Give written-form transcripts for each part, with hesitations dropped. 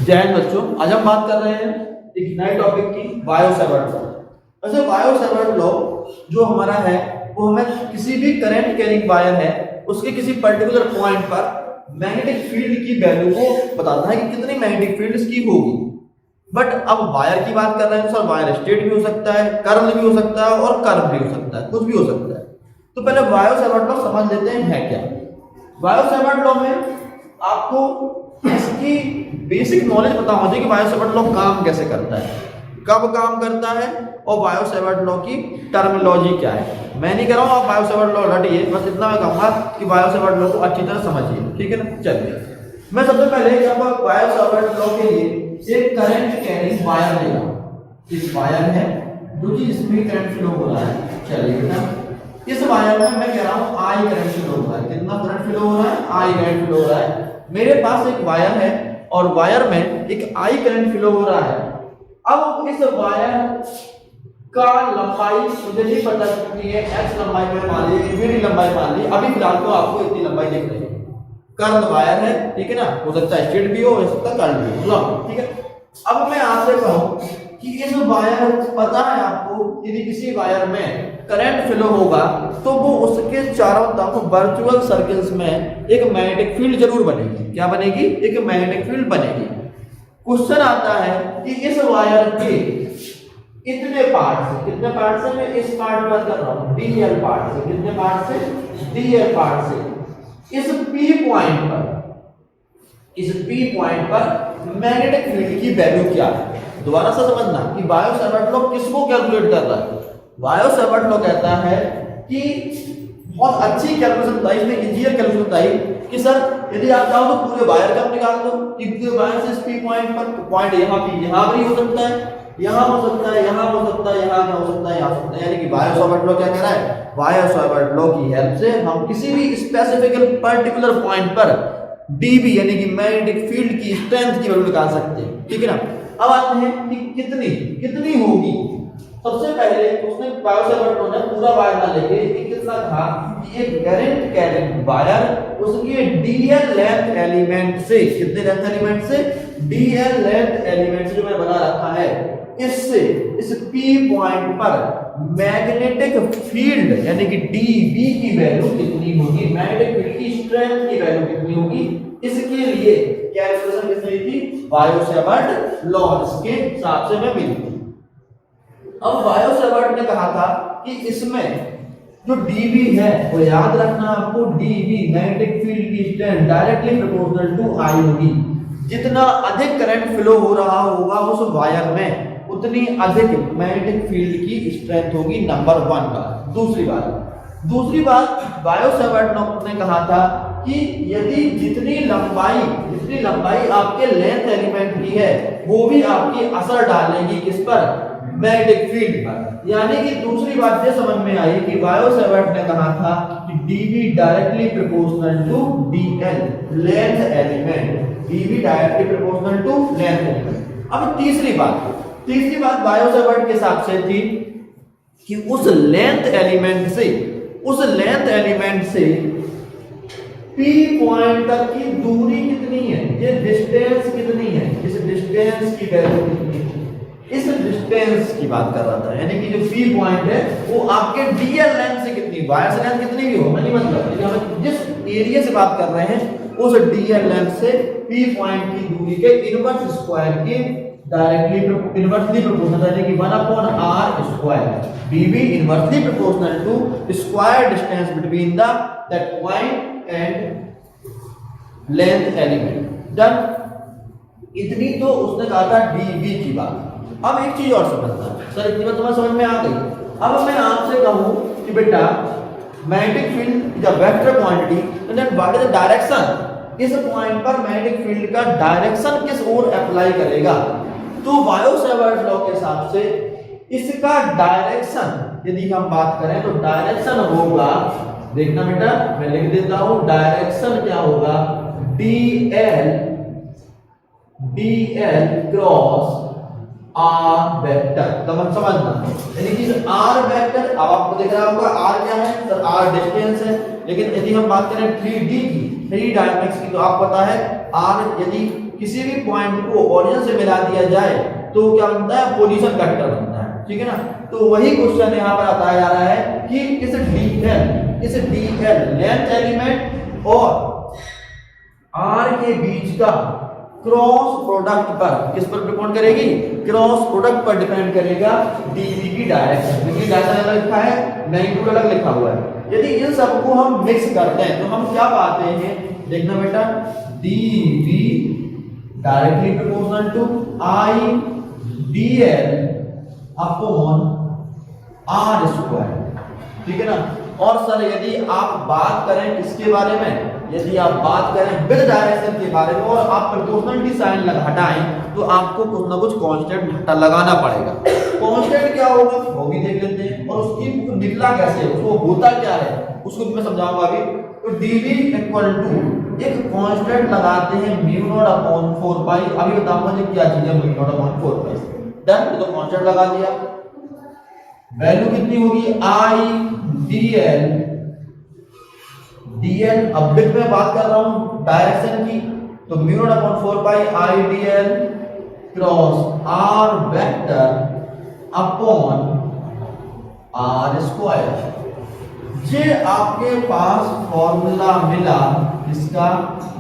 जय हिंद बच्चों, आज हम बात कर रहे हैं एक नए टॉपिक की, बायो सेवर्ट लॉ। वैसे बायो सेवर्ट लॉ जो हमारा है वो हमें किसी भी करंट कैरिंग वायर है उसके किसी पर्टिकुलर पॉइंट पर मैग्नेटिक फील्ड की वैल्यू को बताता है कि कितनी मैग्नेटिक फील्ड इसकी होगी। बट अब वायर की बात कर रहे हैं तो सर वायर स्ट्रेट भी हो सकता है, कर्ल भी हो सकता है और कर्व भी हो सकता है, कुछ भी हो सकता है। तो पहले बायो सेवर्ट लॉ समझ लेते हैं है क्या। बायो सेवर्ट लॉ में आपको इसकी बेसिक नॉलेज पता होना चाहिए कि बायो सेवर्ट लॉ काम कैसे करता है, कब काम करता है और बायो सेवर्ट लॉ की टर्मिनोलॉजी क्या है। मैं नहीं कह रहा हूँ आप बायो सेवर्ट लॉ रटिए, बस इतना मैं कहूँगा कि बायो सेवर्ट लॉ को अच्छी तरह समझिए, ठीक है ना। चलिए मैं सबसे पहले यहाँ पर बायो सेवर्ट लॉ के लिए एक करंट कैरिंग वायर लेगा। इस वायर है जो कि इसमें करंट फ्लो हो रहा है। चलिए बेटा इस वायर में मैं कह रहा हूँ आई करंट फ्लो हो रहा है। कितना करंट फ्लो हो रहा है? आई करंट फ्लो हो रहा है। मेरे पास एक वायर है और वायर में एक आई करंट फ्लो हो रहा है। अब इस वायर का लंबाई मुझे नहीं पता कितनी है, एक्स लंबाई में मान लीजिए, इतनी लंबाई मान लीजिए, अभी फिलहाल तो आपको इतनी लंबाई दिख रही है। कर्व वायर है, ठीक है ना, हो सकता है स्ट्रेट भी हो सकता है कर्व भी हो, ठीक है। अब मैं आपसे कहूं कि इस वायर पता है आपको यदि किसी वायर में करंट फ्लो होगा तो वो उसके चारों तरफ वर्चुअल सर्कल्स में एक मैग्नेटिक फील्ड जरूर बनेगी। क्या बनेगी? एक मैग्नेटिक फील्ड बनेगी। क्वेश्चन आता है कि इस वायर के इतने पार्ट से, कितने पार्ट से, मैं इस पार्ट पर कर रहा हूं डीएल पार्ट से, कितने पार्ट से? डीएल पार्ट से। इस पी पॉइंट पर, इस पी पॉइंट पर मैग्नेटिक फील्ड की वैल्यू क्या है। दोबारा से समझना कि बायो सेवर्ट लॉ किसको कैलकुलेट कर रहा है। बायो सेवर्ट लॉ कहता है कि बहुत अच्छी कैलकुलेशन बताई, इसमें इंजीनियर कैलकुलेशन बताई कि सर यदि आप चाहो तो पूरे वायर का निकाल दो, एक वायर से इस पी पॉइंट पर, पॉइंट यहाँ पे यहाँ भी हो सकता है, यहाँ हो सकता है, यहाँ हो सकता है, यहाँ हो सकता है, यहाँ हो सकता है। यानी कि बायो सेवर्ट लॉ क्या कह रहा है? बायो सेवर्ट लॉ की हेल्प से हम किसी भी स्पेसिफिक पर्टिकुलर पॉइंट पर डीबी यानी कि मैग्नेटिक फील्ड की स्ट्रेंथ की वैल्यू निकाल सकते हैं, ठीक है ना। अब आते हैं कि कितनी कितनी होगी। सबसे पहले उसने बायो सेवर्ट लॉ ने पूरा वायर ना लेके एक कितना था कि एक करंट कैरिंग वायर उसके डीएल लेंथ एलिमेंट से, कितने लेंथ एलिमेंट से? डीएल लेंथ एलिमेंट से जो मैंने बना रखा है, इससे इस पी पॉइंट पर मैग्नेटिक फील्ड यानी कि डीबी की वैल्यू कितनी होगी, मैग्नेटिक फील्ड की स्ट्रेंथ की वैल्यू कितनी होगी, इसके लिए कैलकुलेशन किसने थी? बायो सेवर्ट लॉ, इसके हिसाब से मैं मिली। अब बायो सेवर्ट ने कहा था कि इसमें जो डीबी है वो याद रखना आपको, डीबी मैग्नेटिक फील्ड की स्ट्रेंथ डायरेक्टली प्रोपोर्शनल टू आई होगी। जितना अधिक करंट फ्लो हो रहा होगा उस वायर में उतनी अधिक मैग्नेटिक फील्ड की स्ट्रेंथ होगी, नंबर 1 बात। दूसरी बात बायो सेवर्ट ने कहा था कि यदि जितनी लंबाई आपके लेंथ एलिमेंट की है वो भी आपकी असर डालेगी किस पर? मैग्नेटिक फील्ड पर। यानी कि दूसरी बात ये समझ में आई कि बायो सेवर्ट ने कहा था कि dB directly proportional to dl length element, dB directly proportional to length element. अब तीसरी बात बायो सेवर्ट के हिसाब से थी कि उस लेंथ एलिमेंट से P पॉइंट तक की दूरी कितनी है, ये डिस्टेंस कितनी है, इस डिस्टेंस की वैल्यू कितनी है, इस डिस्टेंस की बात कर रहा था। यानी कि जो P पॉइंट है वो आपके डीएल लेंथ से कितनी, वायर से लेंथ कितनी भी हो, नहीं मतलब, लेकिन हम जिस एरिया से बात कर रहे हैं उस डीएल लेंथ से P पॉइंट की दूरी के इनवर्स स्क्वायर के डायरेक्टली इनवर्सली प्रोपोर्शनल, यानी कि 1/r square. dB inversely proportional to square distance between the that point and length element. Done. इतनी तो उसने कहा था dB की बात। अब एक चीज और समझना सर, इतनी बात तुम्हें समझ में आ गई। अब मैं आपसे कहूं कि बेटा magnetic field is a vector quantity and then what is the direction, इस पॉइंट पर मैग्नेटिक फील्ड का डायरेक्शन किस ओर अप्लाई करेगा। तो बायो सेवर्ट लॉ के हिसाब से इसका डायरेक्शन यदि हम बात करें तो डायरेक्शन होगा, देखना बेटा मैं लिख देता हूं, डायरेक्शन क्या होगा? dl cross r vector. तब समझना, यानी कि r वेक्टर, अब आपको दिख रहा होगा r क्या है सर? r डिस्टेंस है। लेकिन यदि हम बात करें 3D की, 3 डायमेंशन की, तो आपको पता है r यदि किसी भी पॉइंट को ओरिजिन से मिला दिया जाए तो क्या बनता है, पोजीशन वेक्टर बनता है, ठीक है ना। तो वही क्वेश्चन यहाँ पर बताया जा रहा है कि इस DL लेंथ एलिमेंट और R के बीच का क्रॉस प्रोडक्ट पर किस पर डिपेंड करेगी, क्रॉस प्रोडक्ट पर डिपेंड करेगा DV की डायरेक्शन, क्योंकि डायरेक्शन अलग लिखा है, मैग्नीट्यूड अलग लिखा हुआ है। यदि इन सबको हम मिक्स करते हैं तो हम क्या पाते हैं, देखना बेटा, DV directly proportional to IDL upon R square, ठीक है ना। और सर यदि आप बात करें किसके बारे में, यदि आप बात करें विद डायरेक्शन के बारे में और आप प्रोपोर्शनलिटी साइन हटाएं तो आपको कुछ ना कुछ कांस्टेंट लगाना पड़ेगा। कांस्टेंट क्या होगा वो भी देख लेते हैं, और उसकी निकला कैसे, उसको होता क्या है उसको मैं समझाऊंगा अभी। तो dv इक्वल टू एक कांस्टेंट लगाते हैं म्यू नॉट अपॉन 4 पाई, अभी बताऊंगा जी क्या चीज है mu naught upon 4 pi. Done, तो कांस्टेंट लगा दिया, वैल्यू कितनी होगी I dl, अब बिट में बात कर रहा हूं डायरेक्शन की, तो mu naught upon 4 pi IDL cross R vector upon R square. ये आपके पास फॉर्मूला मिला इसका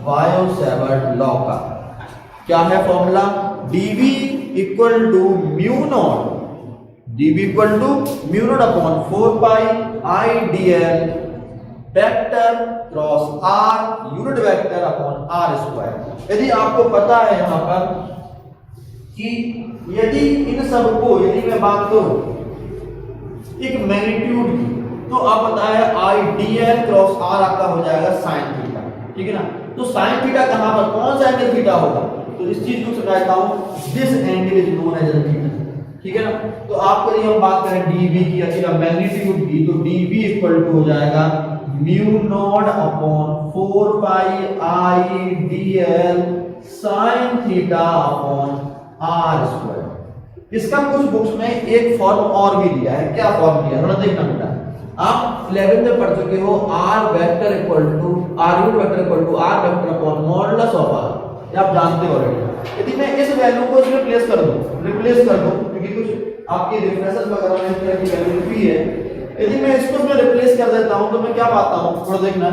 बायो-सैवर्ट लॉ का। क्या है formula, dv equal to mu naught, dv equal to mu naught upon 4 pi IDL vector cross R unit vector upon R square. यदि आपको पता है यहां पर कि यदि इन सब को, यदि मैं बात करूं एक मैग्नीट्यूड की, तो आप बताया IDL क्रॉस R आपका हो जाएगा sin थीटा, ठीक है ना। तो sin थीटा कहां पर, कौन सा एंगल थीटा होगा, तो इस चीज को समझाता हूं, this angle is known as theta, ठीक है ना। तो आपको यदि हम बात करें dv की, अच्छा मैग्नीट्यूड की, तो dv इक्वल टू हो जाएगा mu naught upon 4 pi IDL sin theta upon R square. इसका कुछ बुक्स में एक फॉर्म और भी दिया है, क्या फॉर्म दिया है थोड़ा देखना बेटा। आप 11th में पढ़ चुके हो R vector equal to R unit vector equal to R vector upon modulus of R, ये आप जानते हो ऑलरेडी। यदि मैं इस वैल्यू को इसमें रिप्लेस कर दूं, क्योंकि कुछ आपके रेफरेंसेस वगैरह में इस तरह की वैल्यू भी है, यदि मैं इसको इसमें रिप्लेस कर देता हूं तो मैं क्या पाता हूं, थोड़ा देखना,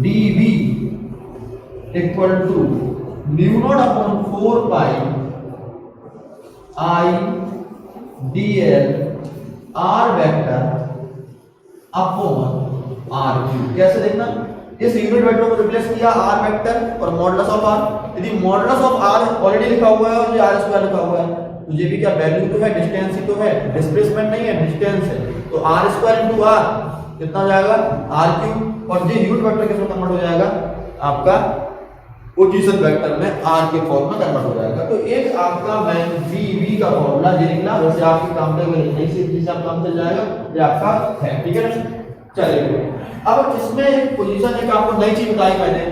dv equal to mu naught upon 4 pi IDL R vector upon R cube. कैसे देखना, इस यूनिट वेक्टर को रिप्लेस किया R वेक्टर और मॉडुलस ऑफ R। यदि मॉडुलस ऑफ R ऑलरेडी लिखा हुआ है और ये R स्क्वायर लिखा हुआ है, तो ये भी क्या वैल्यू तो है, डिस्टेंस ही तो है, डिस्प्लेसमेंट नहीं है, डिस्टेंस है। तो R स्क्वायर इनटू R कितना हो जाएगा R क्यूब, और ये यूनिट वेक्टर किसमें कन्वर्ट हो जाएगा, आपका पोजीशन वेक्टर में R के फॉर्म में कन्वर्ट हो जाएगा। तो एक आपका dv का फॉर्मूला ये निकला, वैसे आपके काम पे नहीं से जिससे आप काम चल जाएगा, ये आपका है, ठीक है ना। चलिए अब इसमें एक पोजीशन एक आपको नई चीज बताई मैंने,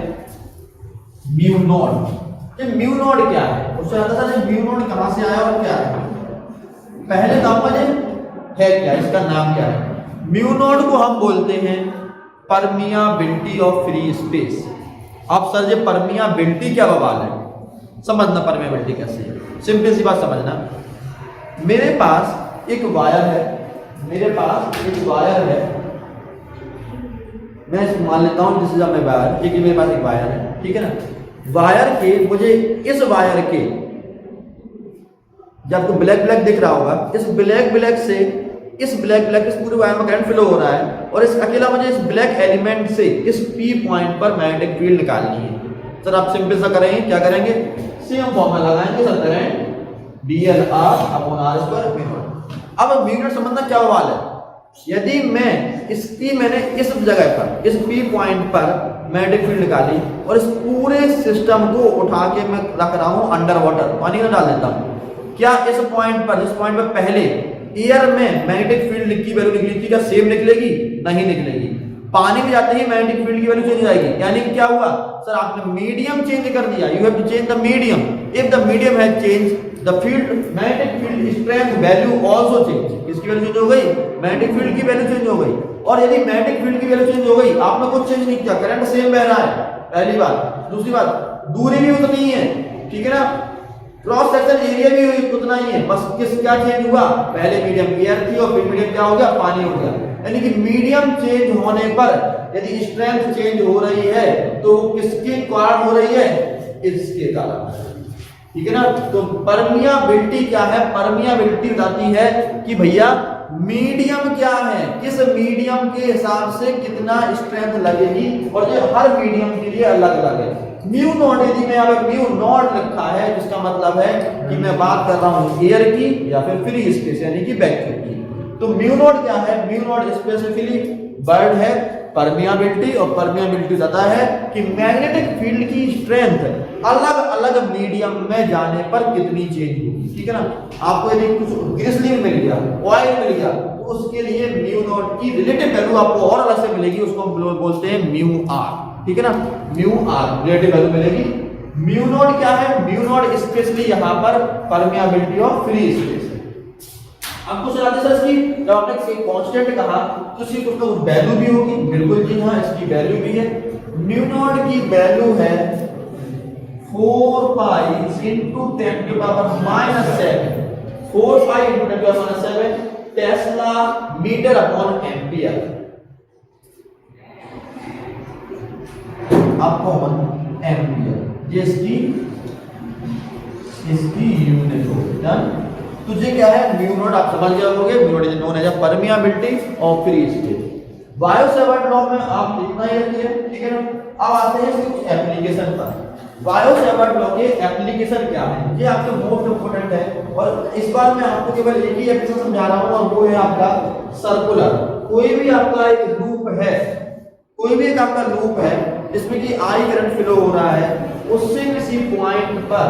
म्यू नॉट। ये म्यू नॉट क्या है, उससे आता था म्यू नॉट कहां से आया और क्या है, पहले नाम है क्या, इसका नाम क्या है। म्यू नॉट को हम बोलते हैं परमियाबिलिटी ऑफ फ्री स्पेस। आप सर ये परमियाबिलिटी क्या बवाल है, समझना परमियाबिलिटी कैसे है, सिंपल सी बात समझना। मेरे पास एक वायर है, मैं मान लेता हूं दिस इज माय वायर, ठीक है, मेरे पास एक वायर है, ठीक है ना। वायर के मुझे इस वायर के, जब आपको ब्लैक दिख रहा होगा, इस ब्लैक से इस पूरे वायर में करंट फ्लो हो रहा है, और इस अकेला मुझे इस ब्लैक एलिमेंट से इस P पॉइंट पर मैग्नेटिक फील्ड निकालनी है। सर आप सिंपल सा करेंगे, क्या करेंगे, सेम फॉर्मूला लगाएंगे sir, current dl r upon r square mu naught. अब म्यू नॉट समझना क्या वाला है, यदि मैंने इस जगह पर इस P पॉइंट पर मैग्नेटिक फील्ड निकाली और इस पूरे सिस्टम को उठा के मैं रख रहा हूं अंडर वाटर, पानी में डाल देता हूं, क्या इस पॉइंट पर पहले एयर में मैग्नेटिक फील्ड की वैल्यू निकली थी, क्या सेम निकलेगी, नहीं निकलेगी। पानी में जाते ही मैग्नेटिक फील्ड की वैल्यू चेंज हो जाएगी, यानी कि क्या हुआ सर, आपने मीडियम चेंज कर दिया, you have to change the medium, if the medium has change the field magnetic field strength value also change. किसकी वैल्यू चेंज हो गई, मैग्नेटिक फील्ड की वैल्यू चेंज हो गई। और यदि मैग्नेटिक फील्ड की वैल्यू चेंज हो गई, आपने कुछ चेंज नहीं किया, करंट सेम बह रहा है, पहली बात। दूसरी बात, दूरी भी उतनी ही है, ठीक है ना, क्रॉस सेक्शन एरिया भी उतना ही है, बस क्या चेंज हुआ, पहले मीडियम एयर थी और फिर मीडियम क्या हो गया, पानी हो गया। यानी कि मीडियम चेंज होने पर यदि स्ट्रेंथ चेंज हो रही है तो किसके कारण हो रही है, इसके कारण, ठीक है ना। तो परमियाबिलिटी क्या है, परमियाबिलिटी बताती है कि भैया मीडियम क्या है, किस मीडियम के हिसाब से कितना स्ट्रेंथ लगेगी, और ये हर मीडियम के लिए अलग अलग है। म्यू नॉट, यदि मैं यहाँ पे म्यू नॉट लिखा है जिसका मतलब है कि मैं बात कर रहा हूँ एयर की या फिर फ्री स्पेस यानी कि वैक्यूम की। तो म्यू नॉट क्या है, म्यू नॉट स्पेसिफिकली वर्ड है परमियाबिलिटी, और परमियाबिलिटी बताता है कि मैग्नेटिक फील्ड की स्ट्रेंथ अलग अलग मीडियम में जाने पर कितनी चेंज होगी, ठीक है ना। आपको यदि कुछ ग्लिसरीन मिल गया, ऑयल मिल गया, तो उसके लिए म्यू नॉट की रिलेटिव वैल्यू आपको और अलग से मिलेगी, उसको हम बोलते हैं म्यू आर, ठीक है ना, म्यू आर रिलेटिव वैल्यू मिलेगी। म्यू नॉट क्या है, म्यू नॉट स्पेशली यहाँ पर परमियाबिलिटी ऑफ फ्री स्पेस। आपको सर इसकी जब आपने कांस्टेंट कहा तो इसकी कुछ ना कुछ वैल्यू भी होगी, बिल्कुल जी हाँ, इसकी वैल्यू भी है। म्यू नॉट की वैल्यू है 4 पाई इंटू 10 की पावर -7, 4 पाई इंटू 10 की power -7 tesla metre upon ampere upon ampere, ये इसकी यूनिट होगी। डन। तुझे क्या है, म्यू नॉट आप समझ जाओगे, mu naught is known as permeability of free space. Biot Savart law में आप इतना ही रखिए, ठीक है ना। अब आते हैं कुछ एप्लीकेशन पर। बायो सेवर्ट लॉ के एप्लीकेशन क्या है, ये आपके मोस्ट इंपोर्टेंट है, और इस बार मैं आपको केवल एक ही एप्लीकेशन समझा रहा हूँ, और वो है आपका सर्कुलर। कोई भी आपका एक लूप है, कोई भी एक आपका लूप है जिसमें कि आई करंट फ्लो हो रहा है, उससे किसी पॉइंट पर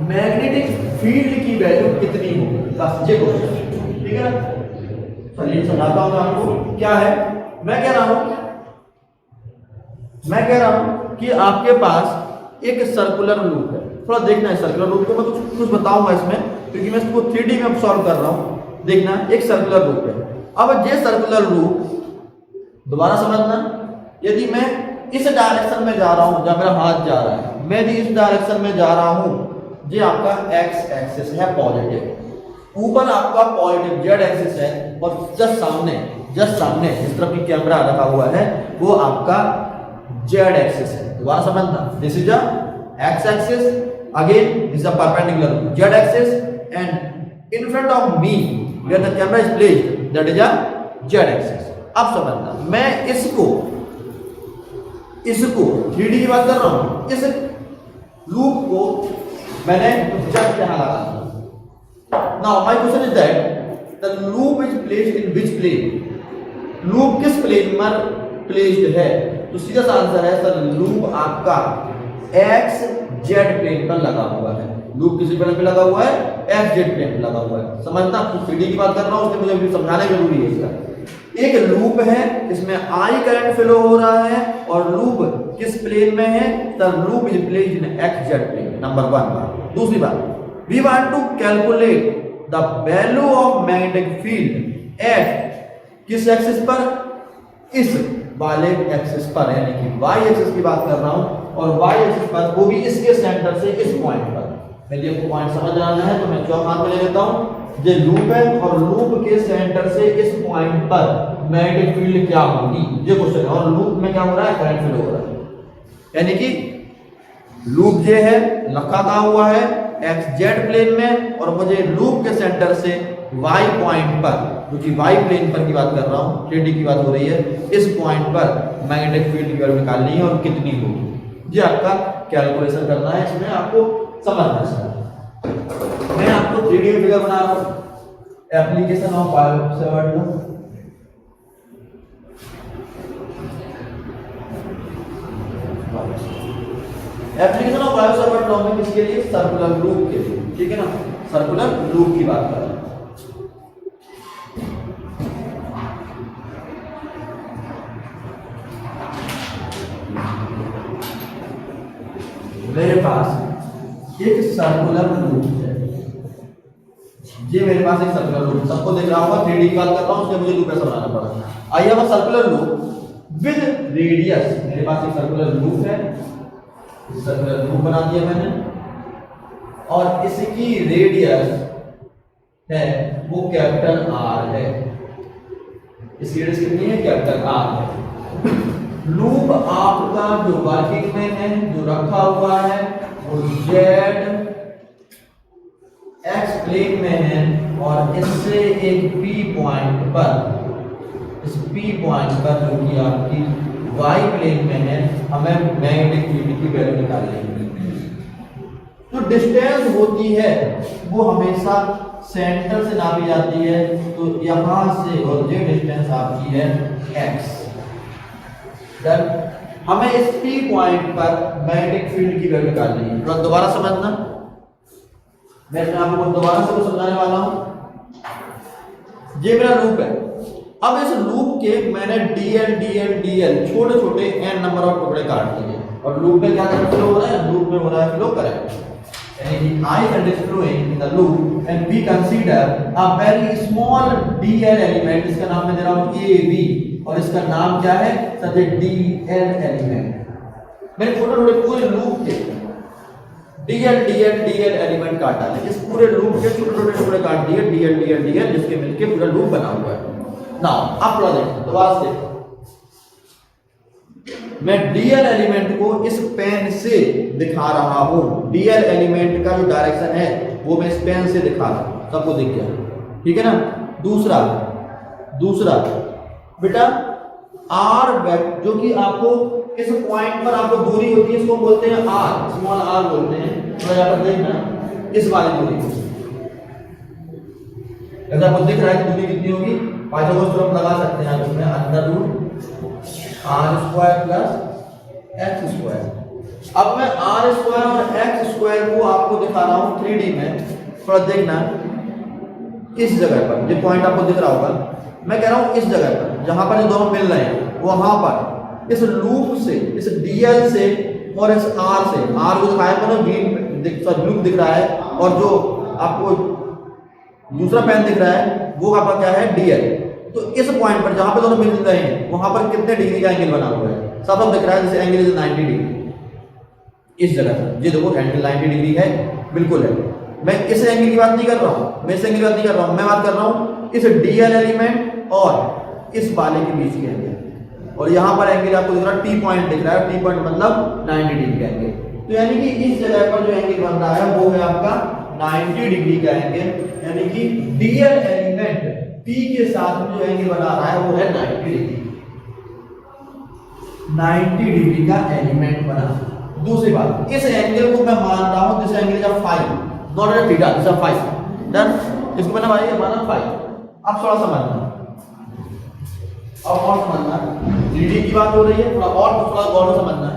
मैग्नेटिक फील्ड की वैल्यू कितनी होगी, बस ये क्वेश्चन, ठीक है ना। चलिए समझाता हूं मैं आपको क्या है। मैं कह रहा हूं कि आपके पास एक सर्कुलर लूप है, थोड़ा देखना है सर्कुलर लूप को, मैं कुछ बताऊंगा इसमें, क्योंकि मैं इसको 3D में सॉल्व कर रहा हूं। देखना, एक सर्कुलर लूप है। अब ये सर्कुलर लूप दोबारा समझना, यदि मैं इस डायरेक्शन में जा रहा हूं जहां मेरा हाथ जा रहा है, मैं यदि इस डायरेक्शन में जा रहा हूं, ये आपका एक्स एक्सिस है पॉजिटिव, ऊपर आपका पॉजिटिव जेड एक्सिस है, और जस्ट सामने इस तरफ की कैमरा रखा हुआ है, वो आपका जेड एक्सिस है। दोबारा समझना, this is a X axis, again this is a perpendicular Z axis, and in front of me where the camera is placed that is a Z axis. अब समझना, मैं इसको 3D की बात कर रहा हूं, इस लूप को मैंने जस्ट यहां लगा। Now my question is that the loop is placed in which plane, loop किस प्लेन पर प्लेस्ड है, तो सीधा सा आंसर है सर, लूप आपका एक्स जेड प्लेन पर लगा हुआ है। लूप किसी प्लेन पे लगा हुआ है, एक्स जेड प्लेन पे लगा हुआ है। समझना, आपको 3D की बात कर रहा हूं, उसमें मुझे भी समझाना जरूरी है इसका। एक लूप है, इसमें आई करंट फ्लो हो रहा है, और लूप किस प्लेन में है, the loop is placed in X Z plane, number 1 बात। दूसरी बात, we want to calculate the value of magnetic field at किस एक्सिस पर, इस वाले एक्सिस पर, यानी कि वाई एक्सिस की बात कर रहा हूं, और वाई एक्सिस पर, वो भी इसके सेंटर से इस पॉइंट पर। यदि आपको पॉइंट समझ आना है तो मैं चौक हाथ में ले लेता हूं, ये लूप है, और लूप के सेंटर से इस पॉइंट पर मैग्नेटिक फील्ड क्या होगी, ये क्वेश्चन है। और लूप में क्या हो रहा है, करंट फ्लो हो रहा है, यानी कि लूप ये है, रखा कहा हुआ है एक्स जेड प्लेन में, और मुझे लूप के सेंटर से वाई पॉइंट पर, क्योंकि वाई प्लेन पर की बात कर रहा हूं, 3D की बात हो रही है, इस पॉइंट पर मैग्नेटिक फील्ड की वैल्यू निकालनी है और कितनी होगी, ये आपका कैलकुलेशन करना है। इसमें आपको समझना है। मैं आपको 3D फिगर बना रहा हूं, application of bio Savart law. Application of bio Savart law में किसके लिए, सर्कुलर लूप के लिए, ठीक है ना, सर्कुलर लूप की बात कर रहे हैं। मेरे पास एक सर्कुलर लूप है, ये मेरे पास एक सर्कुलर लूप, सबको देख रहा होगा, 3D की बात कर रहा हूं, उसमें मुझे लूप ऐसा बनाना पड़ा। I have a circular loop with radius, मेरे पास एक सर्कुलर लूप है सर्कुलर लूप बना दिया मैंने, और इसकी रेडियस है वो कैपिटल आर है। इसकी रेडियस कितनी है? कैपिटल आर है। लूप आपका जो वर्किंग में है, जो रखा हुआ है, वो जेड एक्स प्लेन में है, और इससे एक पी पॉइंट पर, इस पी पॉइंट पर जो कि आपकी वाई प्लेन में है, हमें मैग्नेटिक फील्ड की वैल्यू निकालनी है। जो डिस्टेंस होती है वो हमेशा सेंटर से नापी जाती है, तो यहां से और ये डिस्टेंस आपकी है x। हमें इस पी पॉइंट पर मैग्नेटिक फील्ड की वैल्यू निकालनी है। थोड़ा दोबारा समझना, मैं आपको दोबारा से समझाने वाला हूं। ये मेरा लूप है। अब इस लूप के मैंने dl छोटे छोटे n नंबर ऑफ टुकड़े काट दिए, और लूप में क्या फ्लो हो रहा है? लूप में हो रहा है फ्लो करंट, यानी कि I current is flowing in the loop and we consider a very small dl element, इसका नाम मैं दे रहा हूँ AB, और इसका नाम क्या है? Sir dl element. मैंने छोटे छोटे पूरे लूप के dl एलिमेंट काटा है। इस पूरे लूप के छोटे छोटे टुकड़े काट दिए dl जिसके मिलके पूरा लूप बना हुआ है। नाउ अब थोड़ा देखो, दोबारा से मैं dl एलिमेंट को इस पेन से दिखा रहा हूं। dl एलिमेंट का जो डायरेक्शन है वो मैं इस पेन से दिखा रहा हूं, सबको दिख गया, ठीक है ना। दूसरा बेटा r जो कि आपको इस पॉइंट पर आपको दूरी होती है, इसको बोलते हैं r, स्मॉल r बोलते हैं। तो यहां पर देखना इस वाली दूरी, ऐसा आपको दिख रहा है कि दूरी कितनी होगी? पाइथागोरस थ्योरम लगा सकते हैं आप इसमें, under root R square plus X square. अब मैं आर स्क्वायर और एक्स स्क्वायर को आपको दिखा रहा हूं 3D में। थोड़ा देखना इस जगह पर, ये पॉइंट आपको दिख रहा होगा, मैं कह रहा हूं इस जगह पर जहां पर ये दोनों मिल रहे हैं, वहां पर इस लूप से, इस डीएल से और इस आर से, आर को दिखाया मैंने ग्रीन लूप दिख रहा है, और जो आपको दूसरा पेन दिख रहा है वो आपका क्या है? डीएल। तो इस पॉइंट पर जहां पे दोनों मिल रहे हैं वहां पर कितने डिग्री का एंगल बना हुआ है? सब दिख रहा है, जैसे एंगल इज 90 डिग्री। इस जगह पर ये देखो एंगल 90 डिग्री है, बिल्कुल है। मैं इस एंगल की बात नहीं कर रहा हूं, मैं इस एंगल की बात नहीं कर रहा हूं, मैं बात कर रहा हूं इस डीएल एलिमेंट और इस वाले के बीच के एंगल। और यहां पर एंगल आपको दिख रहा है, टी पॉइंट दिख रहा है, टी पॉइंट मतलब 90 डिग्री का एंगल। तो यानी कि इस जगह पर जो एंगल बन रहा है वो है आपका 90 डिग्री का एंगल, यानी कि डीएल एलिमेंट P के साथ में जो एंगल बना रहा है वो है 90 डिग्री। 90 डिग्री का एलिमेंट बना। दूसरी बात, इस एंगल को मैं मान रहा हूं this angle is phi, not at theta, this is phi. Done, इसको मैंने भाई माना फाई। अब थोड़ा समझना, अब और समझना, 3D की बात हो रही है, थोड़ा गौर से समझना।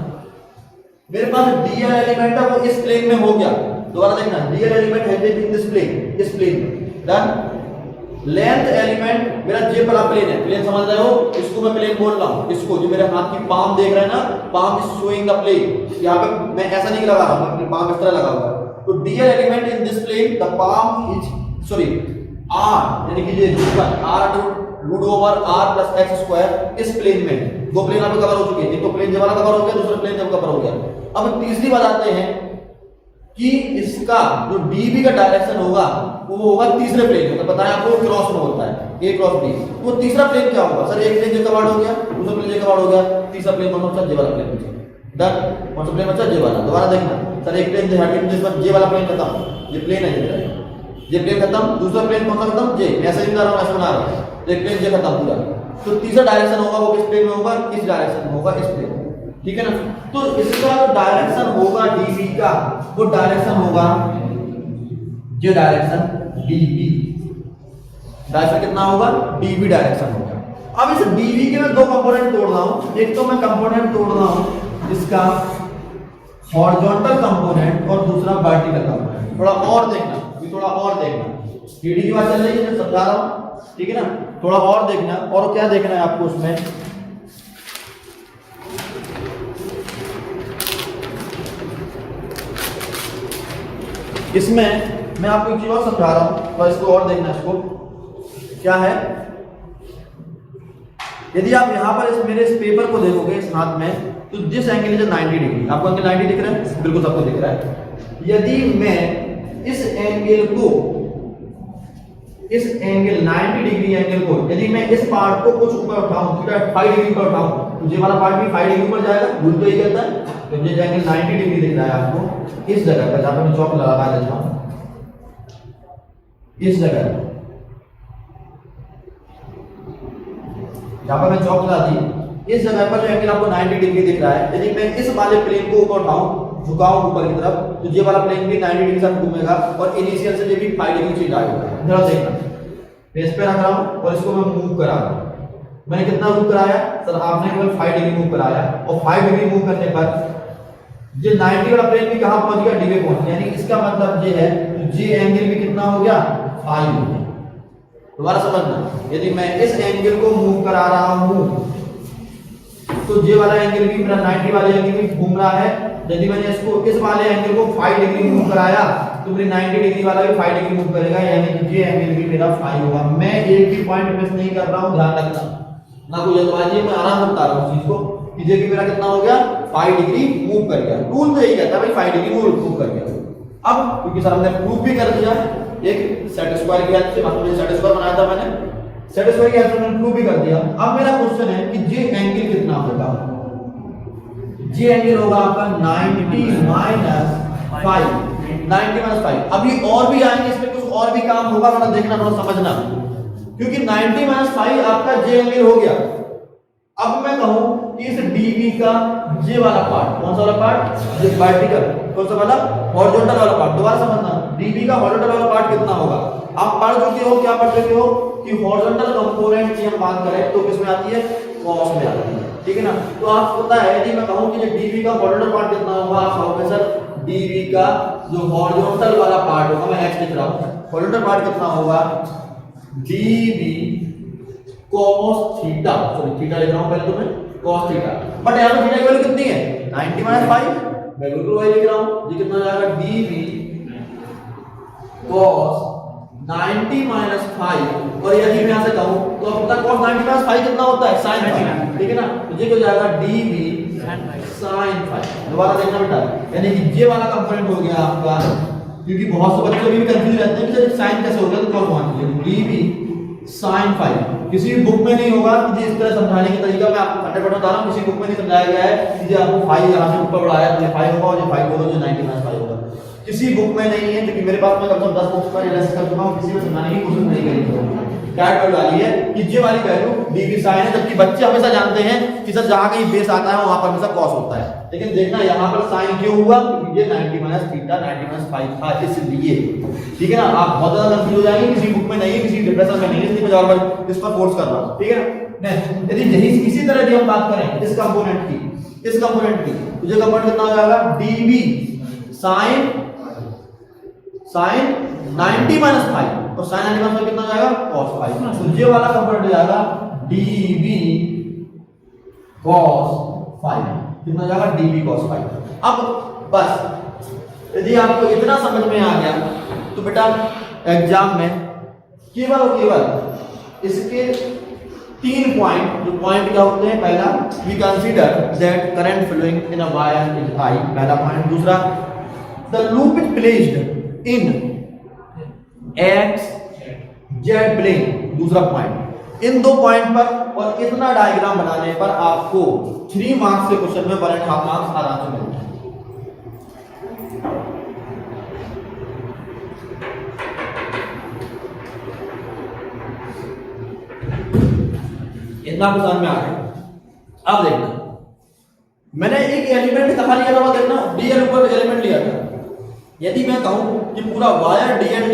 मेरे पास डीएल एलिमेंट है, वो इस प्लेन में हो गया। दोबारा देखना, डीएल एलिमेंट है इन दिस प्लेन, इस प्लेन में। डन। लेंथ एलिमेंट मेरा जे वाला प्लेन है, प्लेन समझ रहे हो? इसको मैं प्लेन बोल रहा हूं, इसको जो मेरे हाथ की पाम देख रहे हैं ना, palm is showing the plane. यहां पे मैं ऐसा नहीं लगा रहा हूं, अपनी पाम इस तरह लगा हुआ है। तो DL element in this plane, the palm is sorry R, यानी कि ये R root over R plus X square इस प्लेन में। दो प्लेन आपको कवर हो चुके हैं, एक तो प्लेन जे वाला कवर हो गया, दूसरा प्लेन जब कवर हो गया। अब तीसरी बात आते हैं कि इसका जो डीबी का डायरेक्शन होगा वो होगा तीसरे प्लेन में। तो बताया आपको क्रॉस में होता है, ए क्रॉस बी। वो तीसरा प्लेन क्या होगा? सर एक प्लेन जे कवर्ड हो गया, दूसरा प्लेन जे कवर्ड हो गया, तीसरा प्लेन कौन सा? जे वाला प्लेन बचा। डन। कौन सा प्लेन बचा? जे वाला। दोबारा देखना, सर एक प्लेन जे हट जिसमें जे वाला प्लेन खत्म, ये प्लेन है, ये प्लेन खत्म, दूसरा प्लेन कौन सा खत्म? जे। ऐसे ही बना रहा हूं, ऐसे बना रहा हूं, एक प्लेन जे खत्म पूरा। तो तीसरा डायरेक्शन होगा वो किस प्लेन में होगा? इस डायरेक्शन में होगा, इस प्लेन में, ठीक है ना। तो इसका जो डायरेक्शन होगा डीबी का, वो डायरेक्शन होगा ये डायरेक्शन डीबी। डायरेक्शन कितना होगा? डीबी डायरेक्शन होगा। अब इस डीबी के मैं दो कंपोनेंट तोड़ रहा हूं। एक तो मैं कंपोनेंट तोड़ रहा हूं इसका हॉरिजॉन्टल कंपोनेंट और दूसरा वर्टिकल कंपोनेंट। थोड़ा और देखना, थोड़ा और देखना, डीडी की बात चल रही है, मैं समझा रहा हूं, ठीक है ना। थोड़ा और देखना, और क्या देखना है आपको उसमें, इसमें मैं आपको एक चीज और समझा रहा हूं, तो इसको और देखना। इसको क्या है, यदि आप यहां पर मेरे इस पेपर को देखोगे इस हाथ में, तो दिस एंगल इज 90 डिग्री। आपको एंगल 90 दिख रहा है? बिल्कुल सबको दिख रहा है। यदि मैं इस एंगल को, इस एंगल 90 डिग्री एंगल को, यदि मैं इस पार्ट को कुछ ऊपर उठाऊं, थीटा 5 डिग्री पर उठाऊं, तो ये वाला पार्ट भी 5 डिग्री पर जाएगा। भूल तो यही करता है। तो ये एंगल 90 डिग्री दिख रहा है आपको इस जगह पर, जहां पे मैं चौक लगा देता हूं, इस जगह जहां पर मैं चौक लगा दी, इस जगह पर जो एंगल आपको 90 डिग्री दिख रहा है, यदि मैं इस वाले प्लेन को ऊपर उठाऊं, झुकाऊं ऊपर की तरफ, तो ये वाला प्लेन भी 90 डिग्री से घूमेगा और इनिशियल से ये भी 5 डिग्री चेंज आएगा। जरा देखना, मैं इस पे रख रहा हूं और इसको मैं मूव करा रहा हूं। मैंने कितना मूव कराया सर? आपने केवल 5 डिग्री मूव कराया, और 5 डिग्री मूव करने पर ये 90 वाला प्लेन भी कहां पहुंच गया? डी पे पहुंच गया। यानी इसका मतलब ये है तो ये एंगल भी कितना हो गया? 5 हो गया। दोबारा समझना, यदि मैं इस एंगल को मूव करा रहा हूं तो ये वाला एंगल भी मेरा 90 वाले एंगल भी घूम रहा है। यदि मैंने इसको इस वाले एंगल को 5 डिग्री मूव कराया तो मेरी 90 डिग्री वाला भी 5 डिग्री मूव करेगा, यानी कि ये एंगल भी मेरा 5 होगा। मैं एक भी पॉइंट मिस नहीं कर रहा हूं, ध्यान रखना, ना कोई जल्दबाजी, मैं आराम से बता रहा हूं चीज को कि ये भी मेरा कितना हो गया? 5 डिग्री मूव कर गया। टूल तो यही कहता है भाई 5 डिग्री मूव कर गया। अब क्योंकि सर हमने प्रूव भी कर दिया एक सेट स्क्वायर की हेल्प से, मतलब सेट स्क्वायर बनाया था मैंने, सेट स्क्वायर की हेल्प से मैंने प्रूव भी कर दिया। अब मेरा क्वेश्चन है कि ये एंगल कितना होगा? ये एंगल होगा आपका 90 माइनस 5, 90 माइनस 5। अभी और भी आएंगे, इसमें कुछ और भी काम होगा, थोड़ा देखना, थोड़ा समझना, क्योंकि 90 माइनस 5 आपका ये एंगल हो गया। अब मैं कहूं कि इस डीवी का ये वाला पार्ट, कौन सा वाला पार्ट? ये वर्टिकल, कौन सा वाला? हॉरिजॉन्टल वाला पार्ट। दोबारा समझना, डीवी का हॉरिजॉन्टल वाला पार्ट कितना होगा? आप पढ़ चुके हो, क्या पढ़ चुके हो कि हॉरिजॉन्टल कंपोनेंट की हम बात करें तो किसमें आती है? कॉस में आती है, ठीक है ना। तो आपको पता है, यदि मैं कहूं कि ये डीवी का हॉरिजॉन्टल पार्ट कितना होगा, आप कहोगे सर डीवी का जो हॉरिजॉन्टल वाला पार्ट होगा, मैं एक्स लिख रहा हूं, हॉरिजॉन्टल पार्ट कितना होगा? DV cos theta, sorry theta लिख रहा हूं पहले तो मैं, cos थीटा, बट यहां पे थीटा की वैल्यू कितनी है? 90 माइनस 5, मैं बिल्कुल वही लिख रहा हूं। ये कितना जाएगा? dv cos 90 माइनस 5, और यदि मैं यहां से कहूं तो अब तक cos 90 माइनस 5 कितना होता है? sin 5, ठीक है ना। तो ये हो जाएगा dv sin 5। दोबारा देखना बेटा, यानी कि ये वाला कंपोनेंट हो गया आपका, क्योंकि बहुत से बच्चे भी कंफ्यूज रहते हैं कि sin कैसे हो गया, तो cos मान लीजिए dv sin 5। किसी भी बुक में नहीं होगा कि इस तरह समझाने का तरीका मैं आपको 100% बता रहा हूं, किसी बुक में नहीं समझाया गया है कि आपको 5 यहां से ऊपर बढ़ाया तो ये 5 होगा और ये 5 होगा, जो 90 माइनस 5 होगा। किसी बुक में नहीं है, क्योंकि मेरे पास मैं कम से कम 10 बुक्स पर एनालिसिस कर चुका हूं, किसी में समझाने की कोशिश नहीं करी। क्या वैल्यू डाली है कि ये वाली वैल्यू dv sin है, जबकि बच्चे हमेशा जानते हैं कि सर जहां कहीं बेस आता है वहां पर हमेशा cos होता है। लेकिन देखना यहां पर sin क्यों हुआ? क्योंकि ये 90 माइनस थीटा 90 माइनस 5 था, इसलिए, ठीक है ना। आप बहुत ज्यादा कंफ्यूज हो जाएंगे, किसी बुक में नहीं है, किसी डिप्रेशन में नहीं है, इसलिए मैं बार बार इस पर फोर्स कर रहा हूं, ठीक है ना। नेक्स्ट, यदि यही इसी तरह की हम बात करें इस कंपोनेंट की, इस कंपोनेंट की, तो ये कंपोनेंट कितना हो जाएगा? dv sin 90 माइनस 5, और sin 90 माइनस 5 कितना जाएगा? cos 5। तो ये वाला कंपोनेंट जाएगा dv cos 5, कितना जाएगा? dv cos 5। अब बस यदि आपको इतना समझ में आ गया तो बेटा एग्जाम में केवल और केवल इसके 3 पॉइंट, जो पॉइंट क्या होते हैं? पहला, we consider that current flowing in a wire is I, पहला पॉइंट। दूसरा, the loop is placed in x z plane, दूसरा पॉइंट। इन 2 पॉइंट पर और इतना डायग्राम बनाने पर आपको 3 मार्क्स के क्वेश्चन में 1.5 मार्क्स आराम से मिलते हैं। इतना आपको समझ में आ गया। अब देखना, मैंने एक एलिमेंट कहां लिया था, देखना dl ऊपर एलिमेंट लिया था। यदि मैं कहूं कि पूरा वायर dl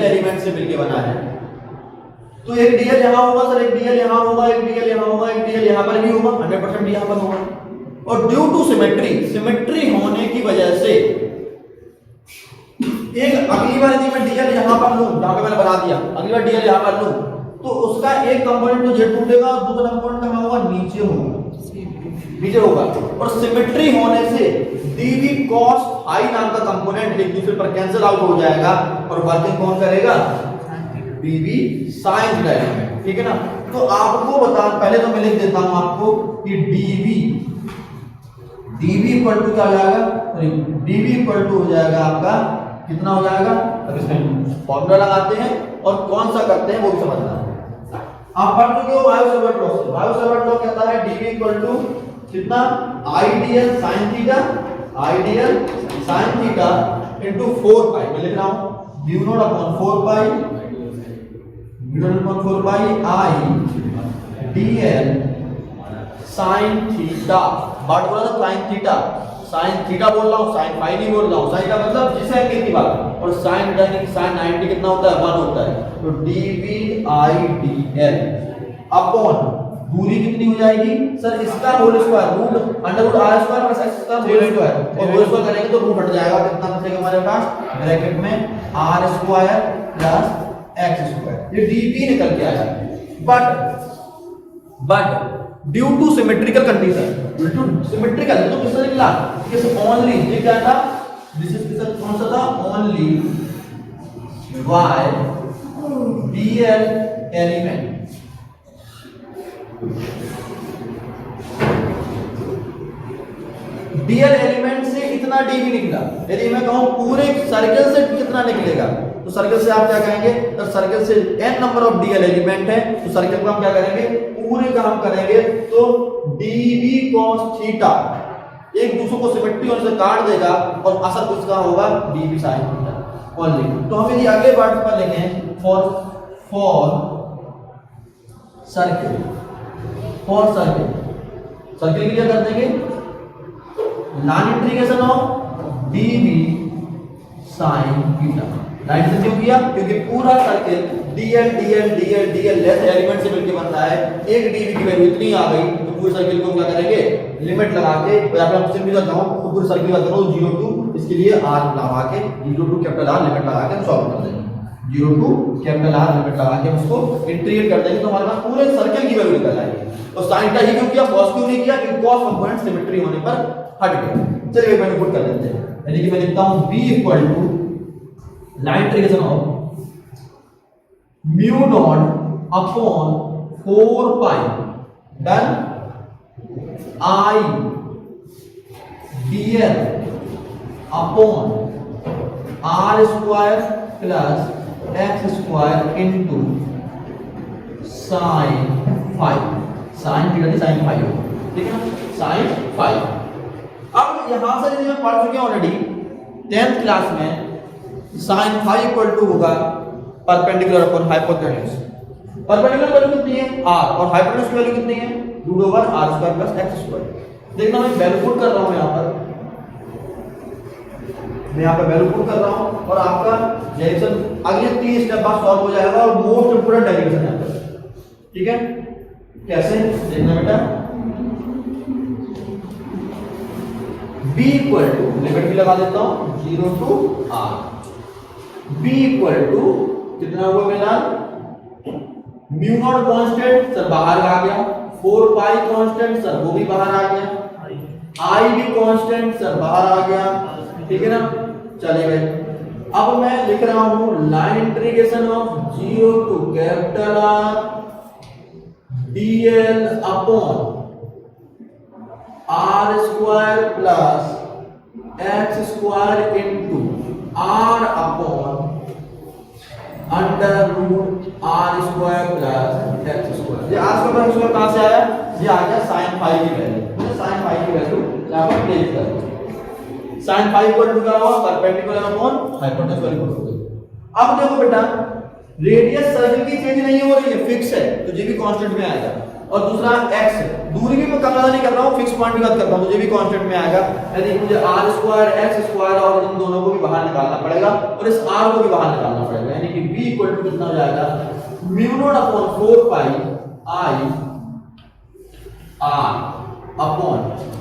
एलिमेंट से मिलकर बना है, तो एक dl यहां होगा सर, एक dl यहां होगा, एक dl यहां होगा, एक dl यहां पर भी होगा, 100% यहां पर होगा। और ड्यू टू सिमेट्री होने की वजह से एक अगली बार यदि मैं dl यहां पर लूं, जहां पे मैंने बना दिया, अगली बार dl यहां पर लूं, तो उसका एक कंपोनेंट तो z टूटेगा और दूसरा कंपोनेंट कहां होगा? नीचे होगा, नीचे होगा। और सिमेट्री होने से dv cos i नाम का कंपोनेंट एक दूसरे पर कैंसिल आउट हो जाएगा और वर्किंग कौन करेगा? dv sin थीटा, ठीक है ना। तो आपको बता, पहले तो मैं लिख देता हूं आपको कि dv dv इक्वल टू क्या हो जाएगा, सॉरी dv इक्वल टू हो जाएगा आपका कितना हो जाएगा। अब इसमें फॉर्मूला लगाते हैं और कौन सा करते हैं वो भी समझना है। आप पढ़ चुके हो बायो-सेवर्ट लॉ से। बायो-सेवर्ट लॉ कहता है dv इक्वल टू कितना, ideal sin theta, ideal sin theta into 4 पाई, मैं लिख रहा हूं म्यू नॉट अपॉन 4 पाई, म्यू नॉट अपॉन 4 पाई आई dl sin थीटा। बात बोला था sin थीटा, sin थीटा बोल रहा हूं, sin फाई नहीं बोल रहा हूं। sin का मतलब जिस एंगल की बात, और sin यानी कि sin 90 कितना होता है, 1 होता है। तो dv i dl अपॉन दूरी कितनी हो जाएगी सर, इसका whole square root under root r square plus x का होल स्क्वायर, और होल स्क्वायर करेंगे तो रूट हट जाएगा, कितना बचेगा हमारे पास ब्रैकेट में r square plus x square. ये dv निकल के आया। But due to symmetrical condition, due to symmetrical तो किसने निकला, किस ओनली, ये क्या था, दिस इज किस कौन सा था, only y dl element. dl element से इतना dv निकला। यदि मैं कहूं पूरे सर्कल से कितना निकलेगा, तो सर्कल से आप क्या करेंगे, तो सर्कल से n number of dl element है, तो सर्कल को हम क्या करेंगे, पूरे का हम करेंगे तो dv cos थीटा एक दूसरे को सिमेट्री होने से काट देगा, और असर किसका होगा, dv sin थीटा ओनली। तो हम यदि अगले पार्ट पर लेंगे for circle, for circle, circle के लिए कर देंगे line integration of dv sin theta. Line से क्यों किया, क्योंकि पूरा circle dl dl dl dl less element से मिलकर बनता है। एक dv की वैल्यू इतनी आ गई तो पूरे सर्कल को क्या करेंगे, लिमिट लगा के, या फिर आप सिंपली करता हूं तो पूरे सर्कल का करो 0 टू, इसके लिए r लगा के 0 टू कैपिटल R लिमिट लगा के सॉल्व कर देंगे, 0 टू कैपिटल R लिमिट लगा के उसको इंटीग्रेट कर देंगे, तो हमारे पास पूरे सर्कल की वैल्यू निकल आएगी। तो sin का ही क्यों किया, cos क्यों नहीं किया, क्योंकि cos कंपोनेंट सिमेट्री होने पर हट गया। चलिए मैं पुट कर देते हैं, यानी कि मैं लिखता हूं b equal to line integration of mu naught upon 4 pi done i dl upon r square plus x square into sin phi, sin theta थी sin फाई, ठीक है ना, sin फाई। अब यहां से यदि मैं पढ़ चुके हैं ऑलरेडी 10th क्लास में, sin फाई इक्वल टू होगा perpendicular upon hypotenuse. Perpendicular value कितनी है r, और हाइपोटेन्यूज की वैल्यू कितनी है root over r square plus x square. देखना मैं वैल्यू पुट कर रहा हूं, यहां पर मैं यहां पे वैल्यू पुट कर रहा हूं, और आपका डेरिवेशन अगले 3 स्टेप बाद सॉल्व हो जाएगा, और मोस्ट इंपोर्टेंट डेरिवेशन है यहां पर, ठीक है। कैसे देखना बेटा, b इक्वल टू लिमिट भी लगा देता हूं 0 to r, b equal to कितना हुआ मेरा, म्यू नॉट कांस्टेंट सर बाहर आ गया, 4 पाई कांस्टेंट सर वो भी बाहर आ गया, i भी कांस्टेंट सर बाहर आ गया, ठीक है ना, चले गए। अब मैं लिख रहा हूं line integration of 0 to capital R dl upon r square plus x square into r upon under root r square plus x square. ये r स्क्वायर प्लस कहां से आया, ये आ गया sin फाई की वैल्यू, तो sin फाई की वैल्यू यहां पर प्लेस कर दो। sin फाई इक्वल टू क्या हुआ, perpendicular upon hypotenuse equal to. अब देखो बेटा, रेडियस सर्कल की चेंज नहीं हो रही है, फिक्स है, तो ये भी कांस्टेंट में आएगा, और दूसरा x दूरी भी मैं कम ज्यादा नहीं कर रहा हूं, फिक्स पॉइंट की बात कर रहा हूं, तो ये भी कांस्टेंट में आएगा। यानी मुझे r स्क्वायर x स्क्वायर और इन दोनों को भी बाहर निकालना पड़ेगा, और इस r को भी बाहर निकालना पड़ेगा, यानी कि b इक्वल टू कितना हो जाएगा, mu naught upon 4 pi i r upon,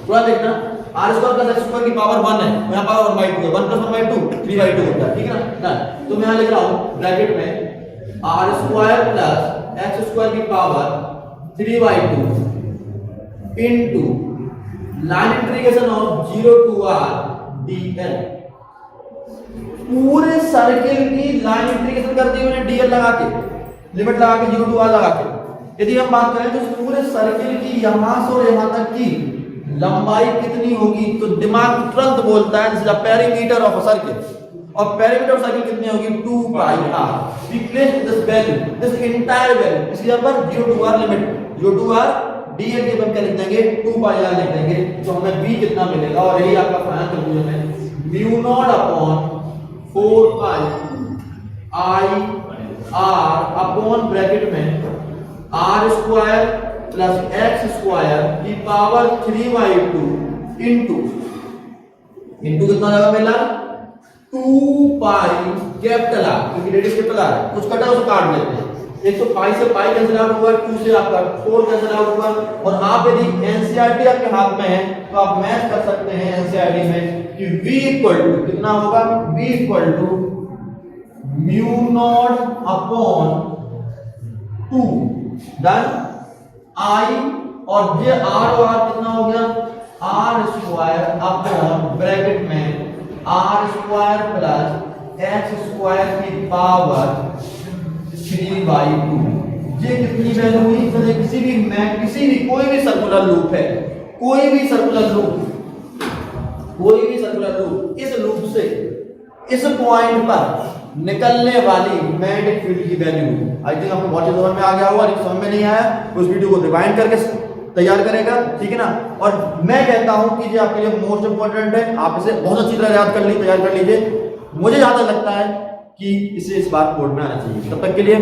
पूरा देखना r square plus x square की पावर 1 है, यहां पावर 1/2 है, 1 + 1/2 3/2 होता है, ठीक है ना। तो मैं यहां लिख रहा हूं ब्रैकेट में r square plus x square की power 3/2 into line integration of 0 to r dl। पूरे सर्कल की लाइन इंटीग्रेशन कर दी मैंने dl लगा के, लिमिट लगा के 0 टू r लगा के। यदि हम बात करें तो पूरे सर्कल की यहां से और यहां तक की लंबाई कितनी होगी, तो दिमाग तुरंत बोलता है this is the perimeter of a circle, और पेरीमीटर ऑफ सर्किल कितनी होगी 2 pi r। We place this value, this entire value, इसके ऊपर 0 to r limit, 0 to r dl के हम क्या लिख देंगे 2 पाई r लिख देंगे, तो हमें b कितना मिलेगा, और यही आपका फाइनल कंक्लूजन है mu naught upon 4 pi i r upon bracket में r square plus x square की पावर 3/2 इनटू कितना लगा मिला 2 पाई कैपिटल R, क्योंकि रेडियस कैपिटल R है, कुछ कटा उसे काट लेते हैं, एक तो पाई से पाई कैंसिल आउट हुआ, 2 से आपका 4 कैंसिल आउट हुआ, और आप यदि एनसीईआरटी आपके हाथ में है तो आप मैथ कर सकते हैं एनसीईआरटी में कि v इक्वल टू कितना होगा, v equal to mu naught upon 2 done I, और ये r और r कितना हो गया r स्क्वायर अपॉन ब्रैकेट में r square plus x square की पावर 3/2। ये कितनी वैल्यू हुई, तो किसी भी कोई भी सर्कुलर लूप है, कोई भी सर्कुलर लूप इस लूप से इस पॉइंट पर निकलने वाली मैग्नेटिक फील्ड की वैल्यू, आई थिंक आपको बहुत समझ में आ गया होगा, समझ में नहीं आया उस वीडियो को रिवाइंड करके तैयार करेगा, ठीक है ना। और मैं कहता हूं कि ये आपके लिए मोस्ट इंपॉर्टेंट है, आप इसे बहुत अच्छी तरह याद तैयार कर लीजिए। मुझे ज्यादा लगता है कि इसे इस बार बोर्ड में आना चाहिए। तब तक के लिए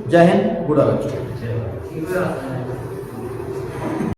जय हिंद, गुड लक।